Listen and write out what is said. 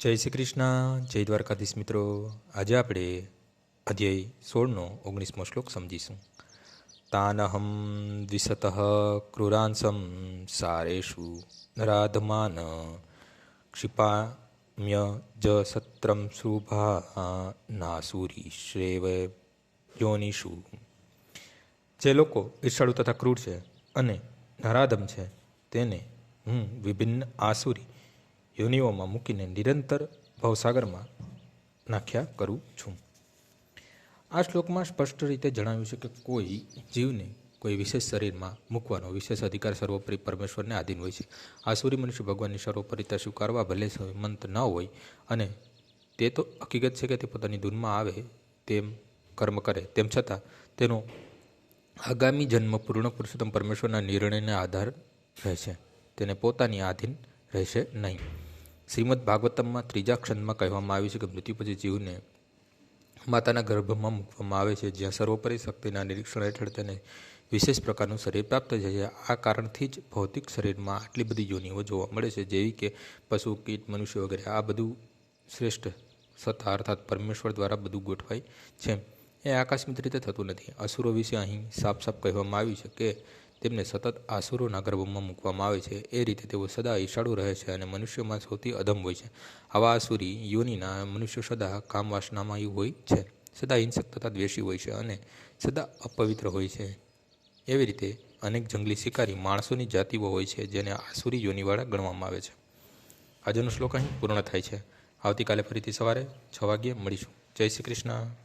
જય શ્રી કૃષ્ણ, જય દ્વારકાધીશ મિત્રો. આજે આપણે અધ્યાય 16નો 19મો શ્લોક સમજીશું. તાનહમ દ્વિષતઃ ક્રૂરાંસમ સારેષુ નરાધમાન ક્ષિપામ્ય જ સત્રમ શુભા નાસુરી શ્રેવ યોનિષુ. જે લોકો ઈર્ષાળુ તથા ક્રૂર છે અને નરાધમ છે તેને હું વિભિન્ન આસુરી યોનિઓમાં મૂકીને નિરંતર ભવસાગરમાં નાખ્યા કરું છું. આ શ્લોકમાં સ્પષ્ટ રીતે જણાવ્યું છે કે કોઈ જીવને કોઈ વિશેષ શરીરમાં મૂકવાનો વિશેષ અધિકાર સર્વોપરી પરમેશ્વરને આધીન હોય છે. આસુરી મનુષ્ય ભગવાનની સર્વોપરિતા સ્વીકારવા ભલે મંત ન હોય અને તે તો હકીકત છે કે તે પોતાની ધૂનમાં આવે તેમ કર્મ કરે, તેમ છતાં તેનો આગામી જન્મ પૂર્ણ પુરુષોત્તમ પરમેશ્વરના નિર્ણયને આધાર રહેશે, તેને પોતાની આધીન રહેશે નહીં. શ્રીમદ ભાગવતમમાં 3જા ખંડમાં કહેવામાં આવ્યું છે કે મૃત્યુ પછી જીવને માતાના ગર્ભમાં મૂકવામાં આવે છે, જ્યાં સર્વોપરી શક્તિના નિરીક્ષણ હેઠળ તેને વિશેષ પ્રકારનું શરીર પ્રાપ્ત થાય છે. આ કારણથી જ ભૌતિક શરીરમાં આટલી બધી યોનિઓ જોવા મળે છે, જેવી કે પશુ, કીટ, મનુષ્ય વગેરે. આ બધું શ્રેષ્ઠ સત્તા અર્થાત પરમેશ્વર દ્વારા બધું ગોઠવાય છે. એ આકસ્મિક રીતે થતું નથી. અસુરો વિશે અહીં સાફ સાફ કહેવામાં આવ્યું છે કે તેમને સતત આસુરોના ગર્ભમાં મૂકવામાં આવે છે. એ રીતે તેઓ સદા ઈર્ષાળુ રહે છે અને મનુષ્યોમાં સૌથી અધમ હોય છે. આવા આસુરી યોનિના મનુષ્યો સદા કામવાસનામાં હોય છે, સદા હિંસક તથા દ્વેષી હોય છે અને સદા અપવિત્ર હોય છે. એવી રીતે અનેક જંગલી શિકારી માણસોની જાતિઓ હોય છે, જેને આસુરી યોનિવાળા ગણવામાં આવે છે. આજનો શ્લોક અહીં પૂર્ણ થાય છે. આવતીકાલે ફરીથી સવારે 6 વાગ્યે મળીશું. જય શ્રી કૃષ્ણ.